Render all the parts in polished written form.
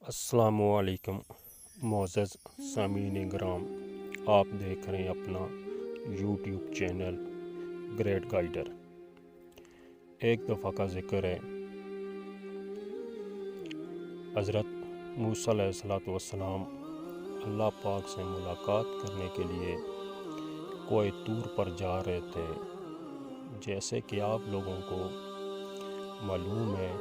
السلام علیکم معزز سامعین گرام، آپ دیکھ رہے ہیں اپنا یوٹیوب چینل گریٹ گائیڈر۔ ایک دفعہ کا ذکر ہے، حضرت موسیٰ علیہ السلام اللہ پاک سے ملاقات کرنے کے لیے کوہ طور پر جا رہے تھے۔ جیسے کہ آپ لوگوں کو معلوم ہے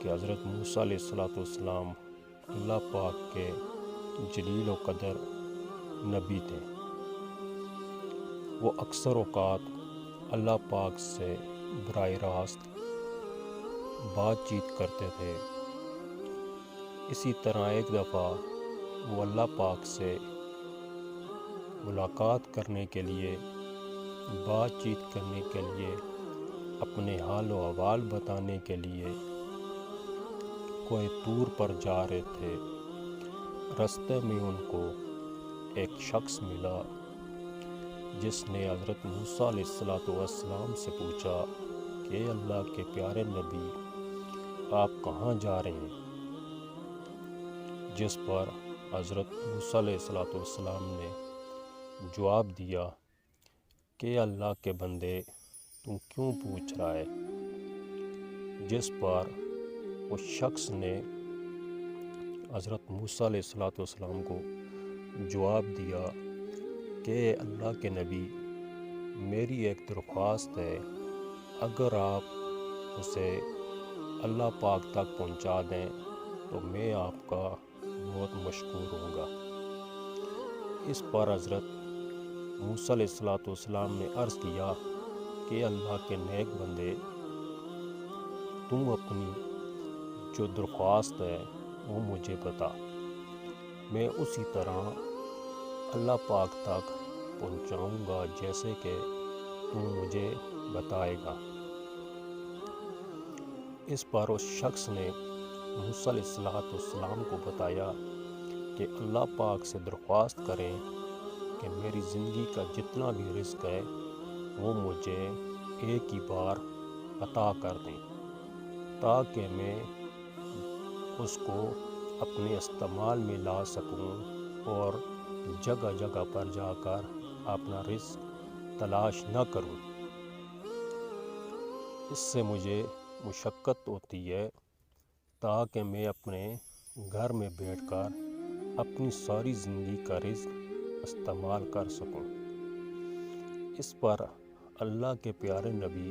کہ حضرت موسیٰ علیہ السلام اللہ پاک کے جلیل و قدر نبی تھے۔ وہ اکثر اوقات اللہ پاک سے براہ راست بات چیت کرتے تھے۔ اسی طرح ایک دفعہ وہ اللہ پاک سے ملاقات کرنے کے لیے، بات چیت کرنے کے لیے، اپنے حال و احوال بتانے کے لیے کوہ طور پر جا رہے تھے۔ رستے میں ان کو ایک شخص ملا جس نے حضرت موسیٰ علیہ السلام سے پوچھا کہ اللہ کے پیارے نبی، آپ کہاں جا رہے ہیں؟ جس پر حضرت موسیٰ علیہ السلام نے جواب دیا کہ اللہ کے بندے، تم کیوں پوچھ رہا ہے؟ جس پر اس شخص نے حضرت موسیٰ علیہ السلام کو جواب دیا کہ اللہ کے نبی، میری ایک درخواست ہے، اگر آپ اسے اللہ پاک تک پہنچا دیں تو میں آپ کا بہت مشکور ہوں گا۔ اس پر حضرت موسیٰ علیہ السلام نے عرض کیا کہ اللہ کے نیک بندے، تم اپنی جو درخواست ہے وہ مجھے بتا، میں اسی طرح اللہ پاک تک پہنچاؤں گا جیسے کہ تم مجھے بتائے گا۔ اس پر اس شخص نے موسیٰ علیہ السلام کو بتایا کہ اللہ پاک سے درخواست کریں کہ میری زندگی کا جتنا بھی رزق ہے وہ مجھے ایک ہی بار عطا کر دیں، تاکہ میں اس کو اپنے استعمال میں لا سکوں اور جگہ جگہ پر جا کر اپنا رزق تلاش نہ کروں۔ اس سے مجھے مشقت ہوتی ہے، تاکہ میں اپنے گھر میں بیٹھ کر اپنی ساری زندگی کا رزق استعمال کر سکوں۔ اس پر اللہ کے پیارے نبی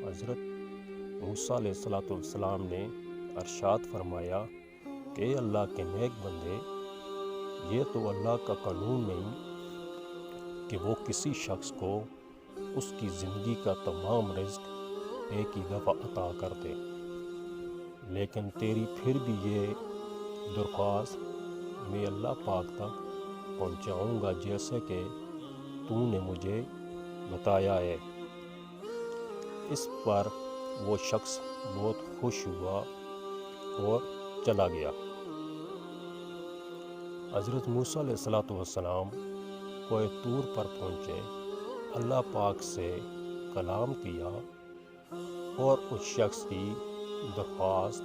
حضرت موسیٰ علیہ السلام نے ارشاد فرمایا کہ اللہ کے نیک بندے، یہ تو اللہ کا قانون نہیں کہ وہ کسی شخص کو اس کی زندگی کا تمام رزق ایک ہی دفعہ عطا کر دے، لیکن تیری پھر بھی یہ درخواست میں اللہ پاک تک پہنچاؤں گا جیسے کہ تو نے مجھے بتایا ہے۔ اس پر وہ شخص بہت خوش ہوا اور چلا گیا۔ حضرت موسیٰ علیہ السلام کوہ طور پر پہنچے، اللہ پاک سے کلام کیا اور اس شخص کی درخواست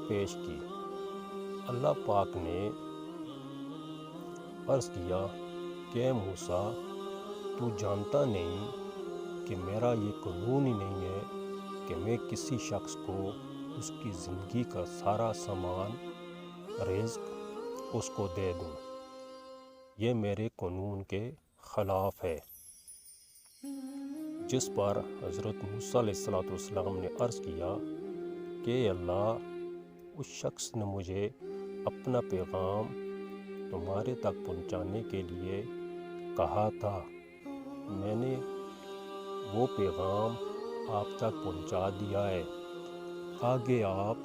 پیش کی۔ اللہ پاک نے عرض کیا کہ موسیٰ، تو جانتا نہیں کہ میرا یہ قانون ہی نہیں ہے کہ میں کسی شخص کو اس کی زندگی کا سارا سامان، رزق اس کو دے دوں، یہ میرے قانون کے خلاف ہے۔ جس پر حضرت موسیٰ علیہ السلام نے عرض کیا کہ اللہ، اس شخص نے مجھے اپنا پیغام تمہارے تک پہنچانے کے لیے کہا تھا، میں نے وہ پیغام آپ تک پہنچا دیا ہے، آگے آپ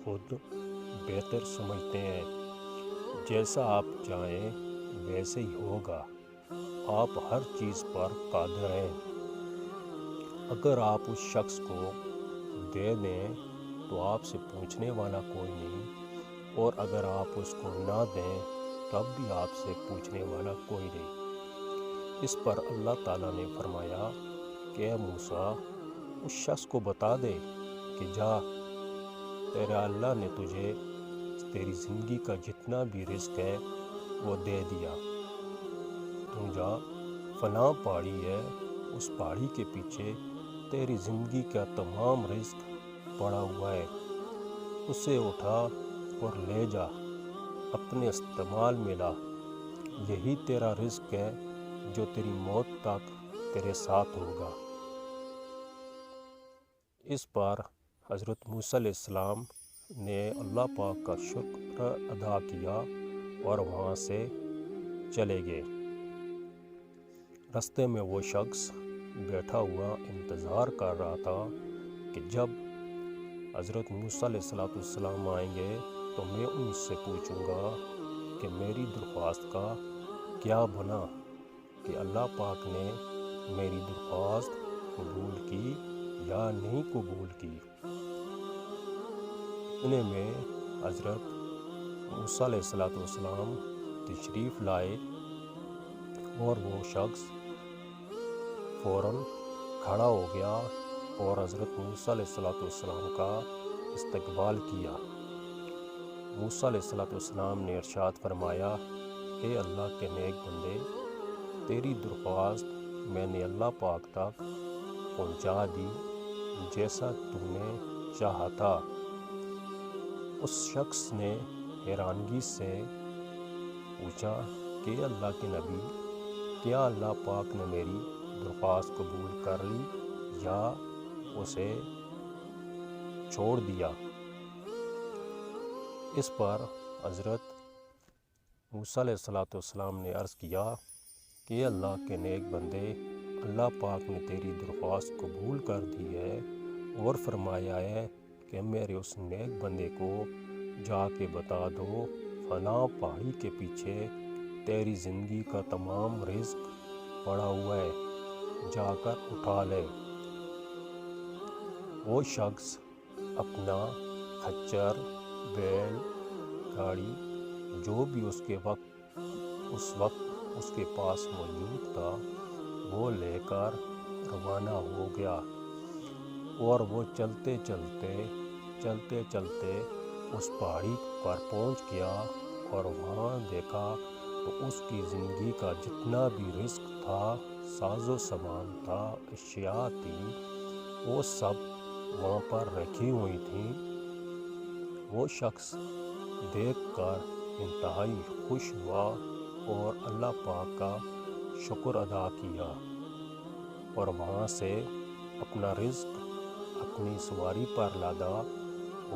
خود بہتر سمجھتے ہیں، جیسا آپ چاہیں ویسے ہی ہوگا، آپ ہر چیز پر قادر ہیں۔ اگر آپ اس شخص کو دے دیں تو آپ سے پوچھنے والا کوئی نہیں، اور اگر آپ اس کو نہ دیں تب بھی آپ سے پوچھنے والا کوئی نہیں۔ اس پر اللہ تعالیٰ نے فرمایا کہ اے موسیٰ، اس شخص کو بتا دے کہ جا، تیرا اللہ نے تجھے تیری زندگی کا جتنا بھی رزق ہے وہ دے دیا، تو جا فلاں پہاڑی ہے، اس پہاڑی کے پیچھے تیری زندگی کا تمام رزق پڑا ہوا ہے، اسے اٹھا اور لے جا، اپنے استعمال میں لا، یہی تیرا رزق ہے جو تیری موت تک تیرے ساتھ ہوگا۔ اس پر حضرت موسیٰ علیہ السلام نے اللہ پاک کا شکر ادا کیا اور وہاں سے چلے گئے۔ رستے میں وہ شخص بیٹھا ہوا انتظار کر رہا تھا کہ جب حضرت موسیٰ علیہ السلام آئیں گے تو میں ان سے پوچھوں گا کہ میری درخواست کا کیا بنا، کہ اللہ پاک نے میری درخواست قبول کی یا نہیں قبول کی۔ اتنے میں حضرت موسیٰ علیہ السلام تشریف لائے اور وہ شخص فوراً کھڑا ہو گیا اور حضرت موسیٰ علیہ السلام کا استقبال کیا۔ موسیٰ علیہ السلام نے ارشاد فرمایا، اے اللہ کے نیک بندے، تیری درخواست میں نے اللہ پاک تک پہنچا دی جیسا تو نے چاہا تھا۔ اس شخص نے حیرانگی سے پوچھا کہ اللہ کے نبی، کیا اللہ پاک نے میری درخواست قبول کر لی یا اسے چھوڑ دیا؟ اس پر حضرت موسیٰ علیہ السلام نے عرض کیا کہ اللہ کے نیک بندے، اللہ پاک نے تیری درخواست قبول کر دی ہے اور فرمایا ہے کہ میرے اس نیک بندے کو جا کے بتا دو فلاں پہاڑی کے پیچھے تیری زندگی کا تمام رزق پڑا ہوا ہے، جا کر اٹھا لے۔ وہ شخص اپنا خچر، بیل، گاڑی، جو بھی اس وقت اس کے پاس موجود تھا وہ لے کر روانہ ہو گیا، اور وہ چلتے چلتے اس پہاڑی پر پہنچ گیا اور وہاں دیکھا تو اس کی زندگی کا جتنا بھی رزق تھا، ساز و سامان تھا، اشیاء تھی، وہ سب وہاں پر رکھی ہوئی تھیں۔ وہ شخص دیکھ کر انتہائی خوش ہوا اور اللہ پاک کا شکر ادا کیا، اور وہاں سے اپنا رزق اپنی سواری پر لادا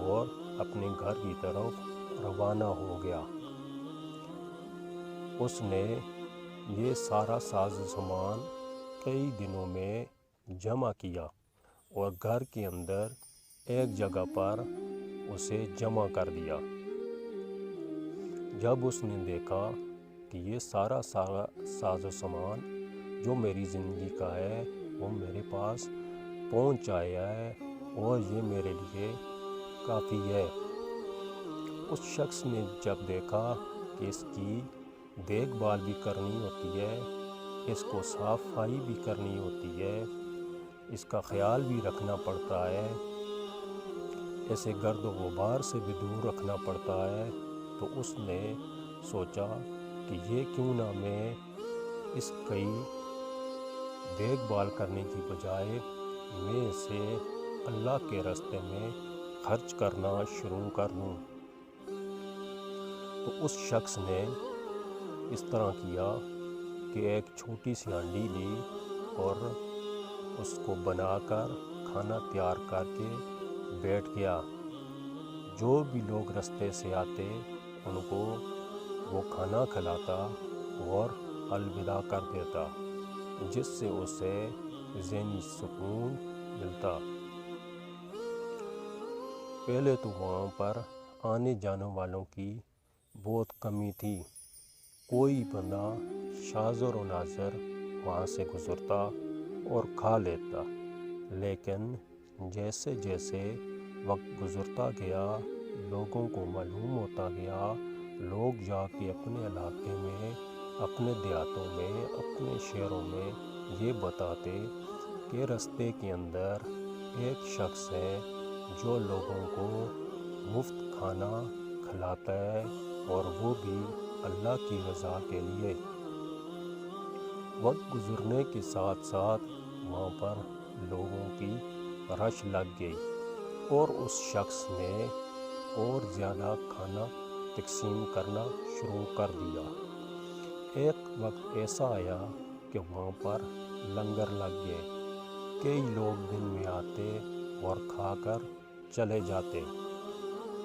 اور اپنے گھر کی طرف روانہ ہو گیا۔ اس نے یہ سارا ساز و سامان کئی دنوں میں جمع کیا اور گھر کے اندر ایک جگہ پر اسے جمع کر دیا۔ جب اس نے دیکھا کہ یہ سارا ساز و سامان جو میری زندگی کا ہے وہ میرے پاس پہنچ آیا ہے اور یہ میرے لیے کافی ہے، اس شخص نے جب دیکھا کہ اس کی دیکھ بھال بھی کرنی ہوتی ہے، اس کو صاف صفائی بھی کرنی ہوتی ہے، اس کا خیال بھی رکھنا پڑتا ہے، اسے گرد و غبار سے بھی دور رکھنا پڑتا ہے، تو اس نے سوچا کہ یہ کیوں نہ میں اس کی دیکھ بھال کرنے کی بجائے میں اسے اللہ کے راستے میں خرچ کرنا شروع کر دوں۔ تو اس شخص نے اس طرح کیا کہ ایک چھوٹی سی ہانڈی لی اور اس کو بنا کر کھانا تیار کر کے بیٹھ گیا۔ جو بھی لوگ راستے سے آتے ان کو وہ کھانا کھلاتا اور الوداع کر دیتا، جس سے اسے ذہنی سکون ملتا۔ پہلے تو وہاں پر آنے جانے والوں کی بہت کمی تھی، کوئی بندہ شاذر و نادر وہاں سے گزرتا اور کھا لیتا، لیکن جیسے جیسے وقت گزرتا گیا لوگوں کو معلوم ہوتا گیا، لوگ جا کے اپنے علاقے میں، اپنے دیہاتوں میں، اپنے شہروں میں یہ بتاتے کہ راستے کے اندر ایک شخص ہے جو لوگوں کو مفت کھانا کھلاتا ہے اور وہ بھی اللہ کی رضا کے لیے۔ وقت گزرنے کے ساتھ ساتھ وہاں پر لوگوں کی رش لگ گئی اور اس شخص نے اور زیادہ کھانا تقسیم کرنا شروع کر دیا۔ ایک وقت ایسا آیا کہ وہاں پر لنگر لگ گئے، کئی لوگ دن میں آتے اور کھا کر چلے جاتے۔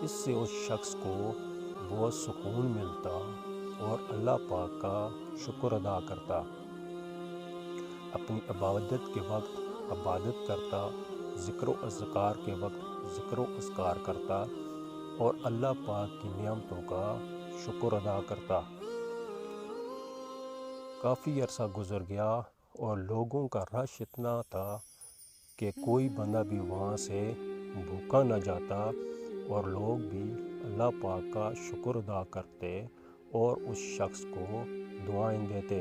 اس سے اس شخص کو بہت سکون ملتا اور اللہ پاک کا شکر ادا کرتا، اپنی عبادت کے وقت عبادت کرتا، ذکر و اذکار کے وقت ذکر و اذکار کرتا اور اللہ پاک کی نعمتوں کا شکر ادا کرتا۔ کافی عرصہ گزر گیا اور لوگوں کا رش اتنا تھا کہ کوئی بندہ بھی وہاں سے بھوکا نہ جاتا اور لوگ بھی اللہ پاک کا شکر ادا کرتے اور اس شخص کو دعائیں دیتے۔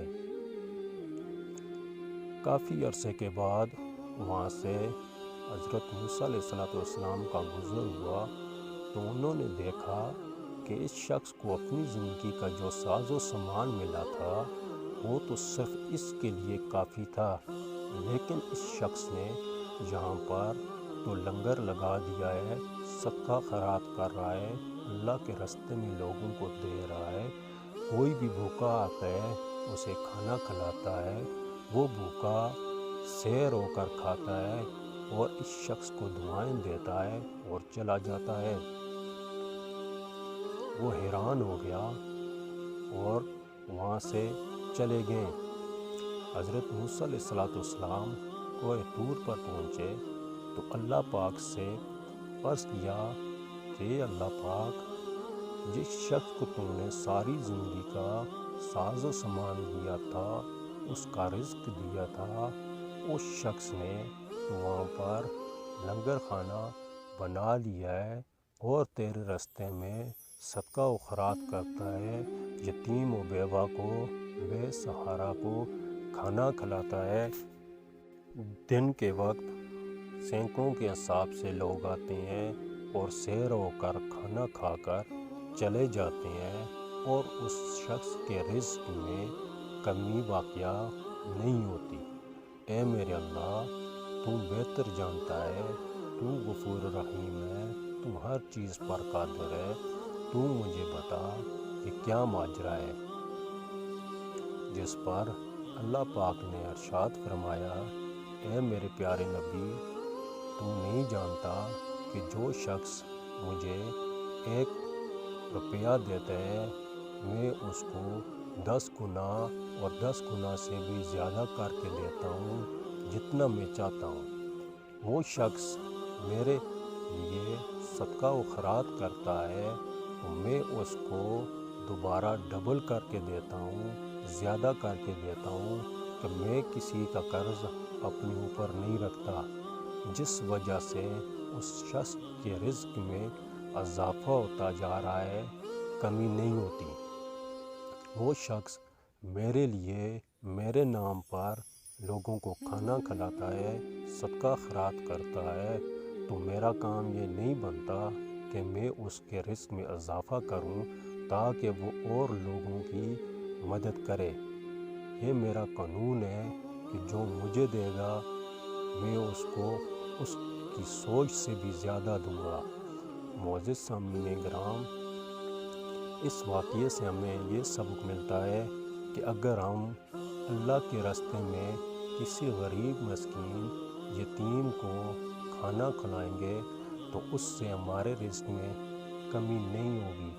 کافی عرصے کے بعد وہاں سے حضرت موسیٰ علیہ السلام کا گزر ہوا تو انہوں نے دیکھا کہ اس شخص کو اپنی زندگی کا جو ساز و سامان ملا تھا وہ تو صرف اس کے لیے کافی تھا، لیکن اس شخص نے یہاں پر تو لنگر لگا دیا ہے، صدقہ خیرات کر رہا ہے، اللہ کے راستے میں لوگوں کو دے رہا ہے، کوئی بھی بھوکا آتا ہے اسے کھانا کھلاتا ہے، وہ بھوکا سیر ہو کر کھاتا ہے اور اس شخص کو دعائیں دیتا ہے اور چلا جاتا ہے۔ وہ حیران ہو گیا اور وہاں سے چلے گئے۔ حضرت موسیٰ علیہ السلام کوہ طور پر پہنچے تو اللہ پاک سے عرض کیا کہ اللہ پاک، جس شخص کو تم نے ساری زندگی کا ساز و سامان دیا تھا، اس کا رزق دیا تھا، اس شخص نے وہاں پر لنگر خانہ بنا لیا ہے اور تیرے راستے میں صدقہ و خیرات کرتا ہے، یتیم و بیوہ کو، بے سہارا کو کھانا کھلاتا ہے۔ دن کے وقت سینکڑوں کے حساب سے لوگ آتے ہیں اور سیر ہو کر کھانا کھا کر چلے جاتے ہیں اور اس شخص کے رزق میں کمی واقعہ نہیں ہوتی۔ اے میرے اللہ، تو بہتر جانتا ہے، تو غفور رحیم ہے، تو ہر چیز پر قادر ہے، تو مجھے بتا کہ کیا ماجرا ہے۔ جس پر اللہ پاک نے ارشاد فرمایا، اے میرے پیارے نبی، تو نہیں جانتا کہ جو شخص مجھے 1 روپیہ دیتا ہے میں اس کو 10 گنا اور 10 گنا سے بھی زیادہ کر کے دیتا ہوں جتنا میں چاہتا ہوں۔ وہ شخص میرے لیے صدقہ و خیرات کرتا ہے تو میں اس کو دوبارہ ڈبل کر کے دیتا ہوں، زیادہ کر کے دیتا ہوں، کہ میں کسی کا قرض اپنے اوپر نہیں رکھتا، جس وجہ سے اس شخص کے رزق میں اضافہ ہوتا جا رہا ہے، کمی نہیں ہوتی۔ وہ شخص میرے لیے میرے نام پر لوگوں کو کھانا کھلاتا ہے، صدقہ خیرات کرتا ہے، تو میرا کام یہ نہیں بنتا کہ میں اس کے رزق میں اضافہ کروں تاکہ وہ اور لوگوں کی مدد کرے۔ یہ میرا قانون ہے کہ جو مجھے دے گا میں اس کو اس کی سوچ سے بھی زیادہ دوں گا۔ معزز سامعین گرام، اس واقعے سے ہمیں یہ سبق ملتا ہے کہ اگر ہم اللہ کے راستے میں کسی غریب مسکین یتیم کو کھانا کھلائیں گے تو اس سے ہمارے رزق میں کمی نہیں ہوگی،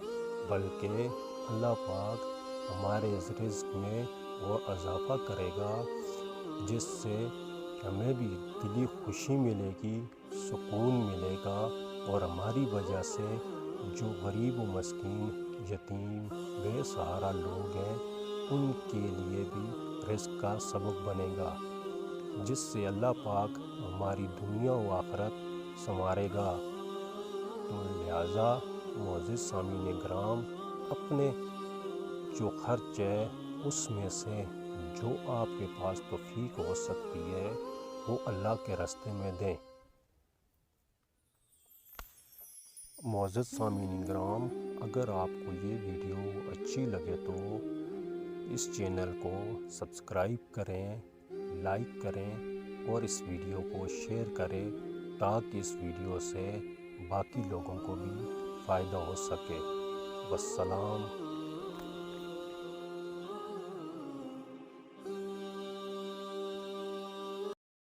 بلکہ اللہ پاک ہمارے رزق میں اور اضافہ کرے گا، جس سے ہمیں بھی دلی خوشی ملے گی، سکون ملے گا اور ہماری وجہ سے جو غریب و مسکین یتیم بے سہارا لوگ ہیں ان کے لیے بھی رزق کا سبب بنے گا، جس سے اللہ پاک ہماری دنیا و آخرت سنوارے گا۔ تو لہٰذا معزز سامعین گرام، اپنے جو خرچ ہے اس میں سے جو آپ کے پاس توفیق ہو سکتی ہے وہ اللہ کے راستے میں دیں۔ معزز سامعین گرام، اگر آپ کو یہ ویڈیو اچھی لگے تو اس چینل کو سبسکرائب کریں، لائک کریں اور اس ویڈیو کو شیئر کریں تاکہ اس ویڈیو سے باقی لوگوں کو بھی فائدہ ہو سکے۔ والسلام